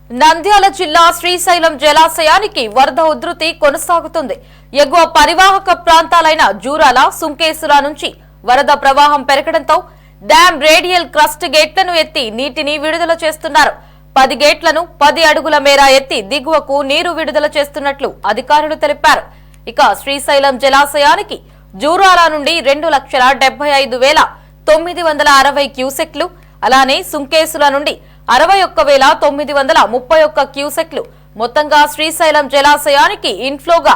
నంద్యాల జిల్లా శ్రీశైలం జలాశయానికి వరద ఉధృతి కొనసాగుతుంది. ఎగువ పరివాహక ప్రాంతాలైన జూరాల, సుంకేసుల నుంచి వరద ప్రవాహం పెరగడంతో డ్యాం రేడియల్ క్రస్ట్ గేట్లను ఎత్తి నీటిని విడుదల చేస్తున్నారు. 10 గేట్లను 10 అడుగుల మేర ఎత్తి దిగువకు నీరు విడుదల చేస్తున్నట్లు అధికారులు తెలిపారు. ఇక శ్రీశైలం జలాశయానికి జూరాల నుండి 2,75,960 క్యూసెక్లు, అలానే సుంకేసుల నుండి 61,931 క్యూసెక్లు, మొత్తంగా శ్రీశైలం జలాశయానికి ఇన్ఫ్లోగా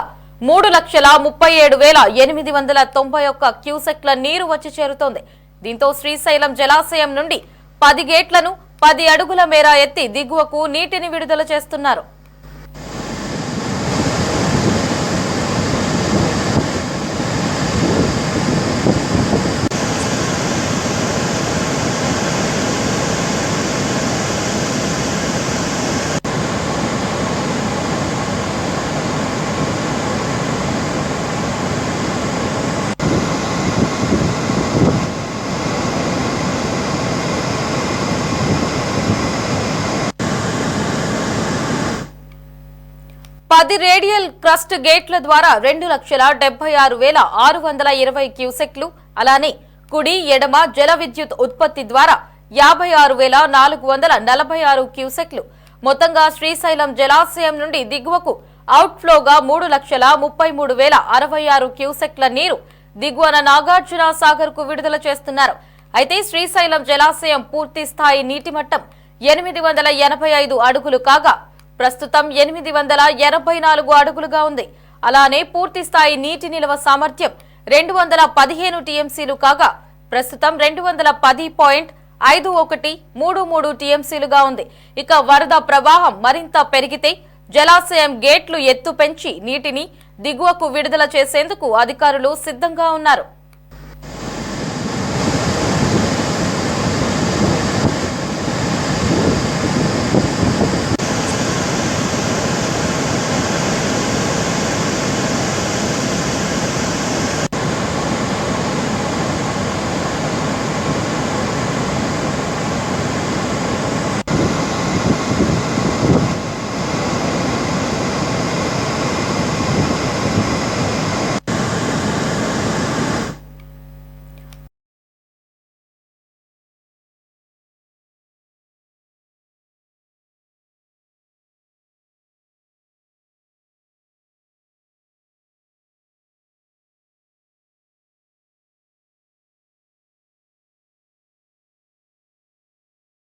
3,37,891 క్యూసెక్ల నీరు వచ్చి చేరుతోంది. దీంతో శ్రీశైలం జలాశయం నుండి 10 గేట్లను 10 అడుగుల మేర ఎత్తి దిగువకు నీటిని విడుదల చేస్తున్నారు. పది రేడియల్ క్రస్ట్ గేట్ల ద్వారా 2,76,620 క్యూసెక్లు, అలానే కుడి ఎడమ జల విద్యుత్ ఉత్పత్తి ద్వారా 56,446 క్యూసెక్లు, మొత్తంగా శ్రీశైలం జలాశయం నుండి దిగువకు అవుట్ఫ్లోగా 3,33,066 క్యూసెక్ల నీరు దిగువన నాగార్జున సాగర్ కు విడుదల చేస్తున్నారు. అయితే శ్రీశైలం జలాశయం పూర్తి స్థాయి నీటి మట్టం 885 అడుగులు కాగా ప్రస్తుతం 884 అడుగులుగా ఉంది. అలానే పూర్తి స్థాయి నీటి నిల్వ సామర్థ్యం 215 టీఎంసీలు కాగా ప్రస్తుతం 210.5133 టీఎంసీలుగా ఉంది. ఇక వరద ప్రవాహం మరింత పెరిగితే జలాశయం గేట్లు ఎత్తు పెంచి నీటిని దిగువకు విడుదల చేసేందుకు అధికారులు సిద్ధంగా ఉన్నారు.